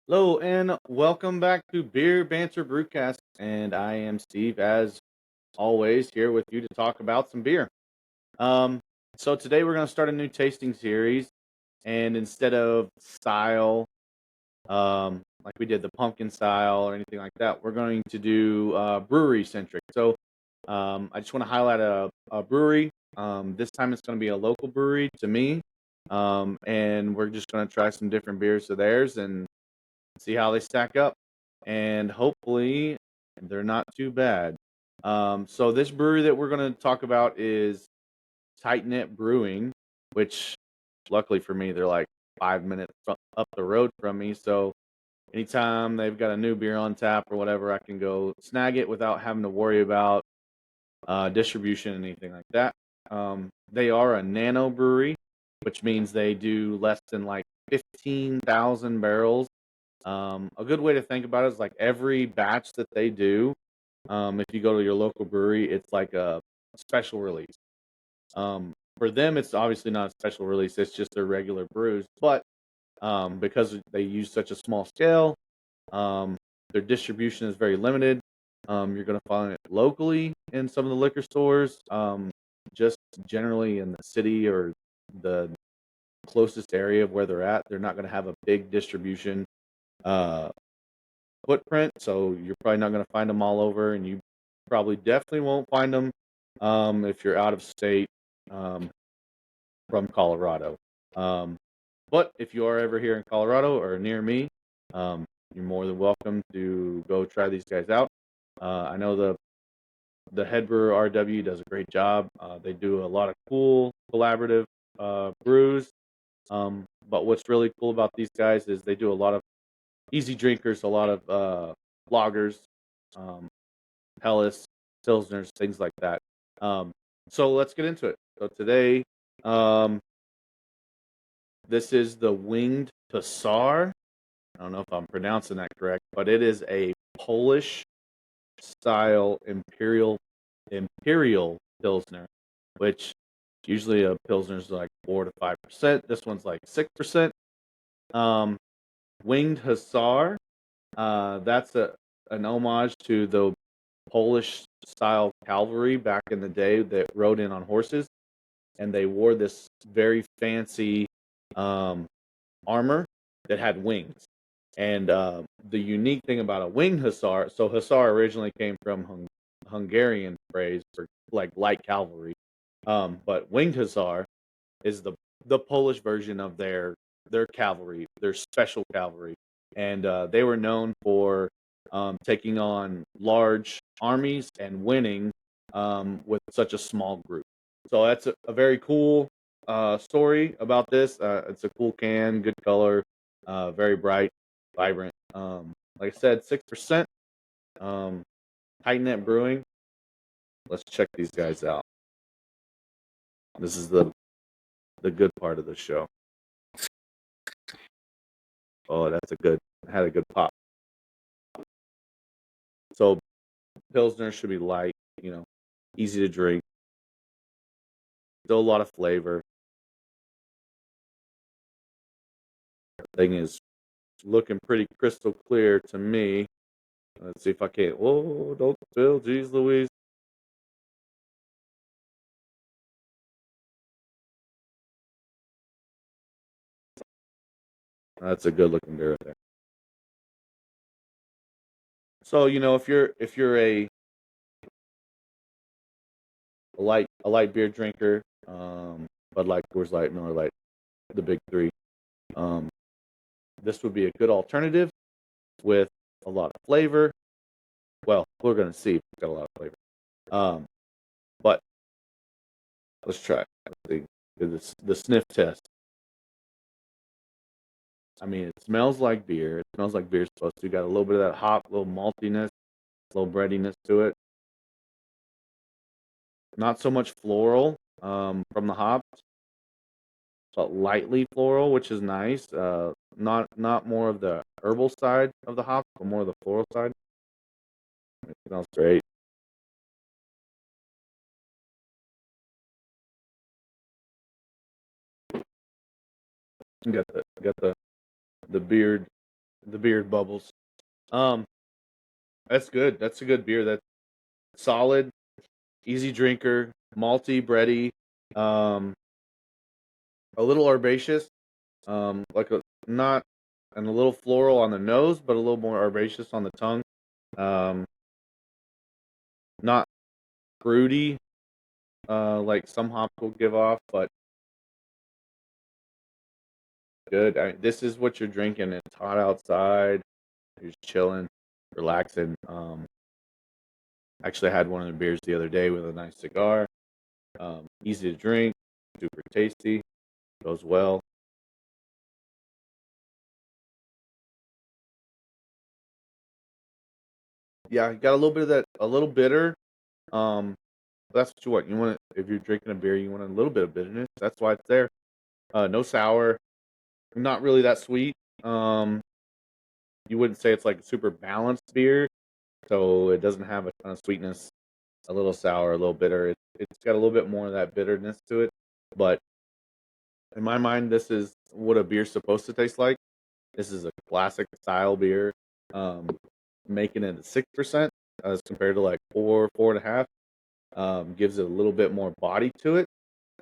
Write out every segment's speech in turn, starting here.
Hello and welcome back to Beer Banter Brewcast. And I am Steve, as always, here with you to talk about some beer. Um, so today we're going to start a new tasting series, and instead of style, like we did the pumpkin style or anything like that, we're going to do brewery centric. I just want to highlight a brewery. This time it's going to be a local brewery to me, and we're just going to try some different beers of theirs and see how they stack up, and hopefully they're not too bad. So this brewery that we're going to talk about is TightKnit Brewing, which luckily for me, they're like 5 minutes up the road from me. So anytime they've got a new beer on tap or whatever, I can go snag it without having to worry about distribution and anything like that. They are a nano brewery, which means they do less than like 15,000 barrels. A good way to think about it is like every batch that they do, if you go to your local brewery, it's like a special release. For them, it's obviously not a special release; it's just their regular brews. But because they use such a small scale, um, their distribution is very limited. You're going to find it locally in some of the liquor stores, just generally in the city or the closest area of where they're at. They're not going to have a big distribution uh, footprint, so you're probably not going to find them all over, and you probably definitely won't find them if you're out of state um, from Colorado. Um, but if you are ever here in Colorado or near me, you're more than welcome to go try these guys out. I know the head brewer RW does a great job. They do a lot of cool collaborative brews. But what's really cool about these guys is they do a lot of easy drinkers, a lot of lagers, um, Hellas, Pilsners, things like that. Um, so let's get into it. So today, um, this is the Winged Hussar. I don't know if I'm pronouncing that correct, but it is a Polish style imperial Pilsner, which usually a Pilsner is like 4 to 5%. This one's like 6%. Um, Winged Hussar. That's an homage to the Polish style cavalry back in the day that rode in on horses, and they wore this very fancy um, armor that had wings. And the unique thing about a winged hussar, so hussar originally came from Hungarian phrase for like light cavalry, but winged hussar is the Polish version of their cavalry, their special cavalry, and they were known for taking on large armies and winning with such a small group. So that's a very cool story about this. It's a cool can, good color, very bright, vibrant. Like I said, 6%. Um, TightKnit Brewing. Let's check these guys out. This is the good part of the show. Oh, that's a good. Had a good pop. So Pilsner should be light, easy to drink. Still a lot of flavor. Thing is looking pretty crystal clear to me. Let's see if I can't. Whoa, don't spill. Jeez Louise. That's a good looking beer right there. So, if you're a light beer drinker, Bud Light, Coors Light, Miller Light, the big three, um, this would be a good alternative with a lot of flavor. Well, we're gonna see if it's got a lot of flavor. Um, but let's try the sniff test. I mean, it smells like beer. It smells like beer's supposed to. Got a little bit of that hop, little maltiness, little breadiness to it. Not so much floral from the hops, but lightly floral, which is nice. Not more of the herbal side of the hops, but more of the floral side. It smells great. You got the beard the beard bubbles. Um, that's good. That's a good beer. That's solid, easy drinker, malty, bready, um, a little herbaceous, like a not and a little floral on the nose, but a little more herbaceous on the tongue. Um, not fruity, like some hops will give off, but good. This is what you're drinking. It's hot outside. You're just chilling, relaxing. Actually, I had one of the beers the other day with a nice cigar. Easy to drink, super tasty, goes well. Yeah, you got a little bit of that, a little bitter. Um, that's what you want. You want if you're drinking a beer, you want a little bit of bitterness. That's why it's there. No sour, not really that sweet. Um, you wouldn't say it's like a super balanced beer, so it doesn't have a ton of sweetness. A little sour, a little bitter. It's got a little bit more of that bitterness to it, but in my mind, this is what a beer's supposed to taste like. This is a classic style beer. Um, Making it 6% as compared to like 4.5. Gives it a little bit more body to it.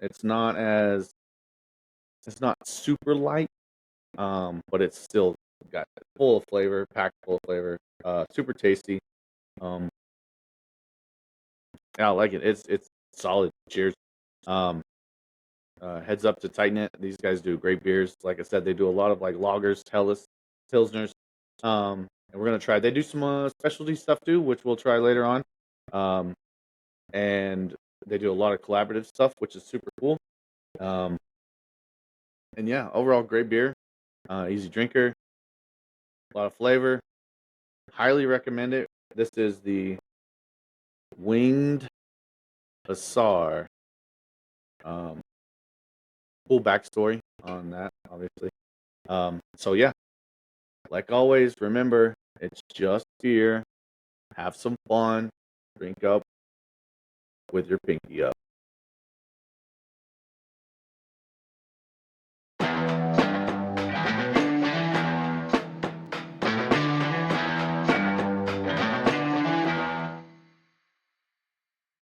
It's not as it's not super light, but it's still got full of flavor, packed full of flavor. Super tasty. Um, yeah, I like it. It's solid. Cheers. Um, Heads up to TightKnit. These guys do great beers. Like I said, they do a lot of like lagers, Tellus, pilsners. And we're gonna try. They do some specialty stuff too, which we'll try later on. Um, and they do a lot of collaborative stuff, which is super cool. Um, and yeah, overall great beer. Easy drinker, a lot of flavor. Highly recommend it. This is the Winged Hussar. Um, Cool backstory on that, obviously. So yeah, like always, remember it's just beer. Have some fun. Drink up with your pinky up.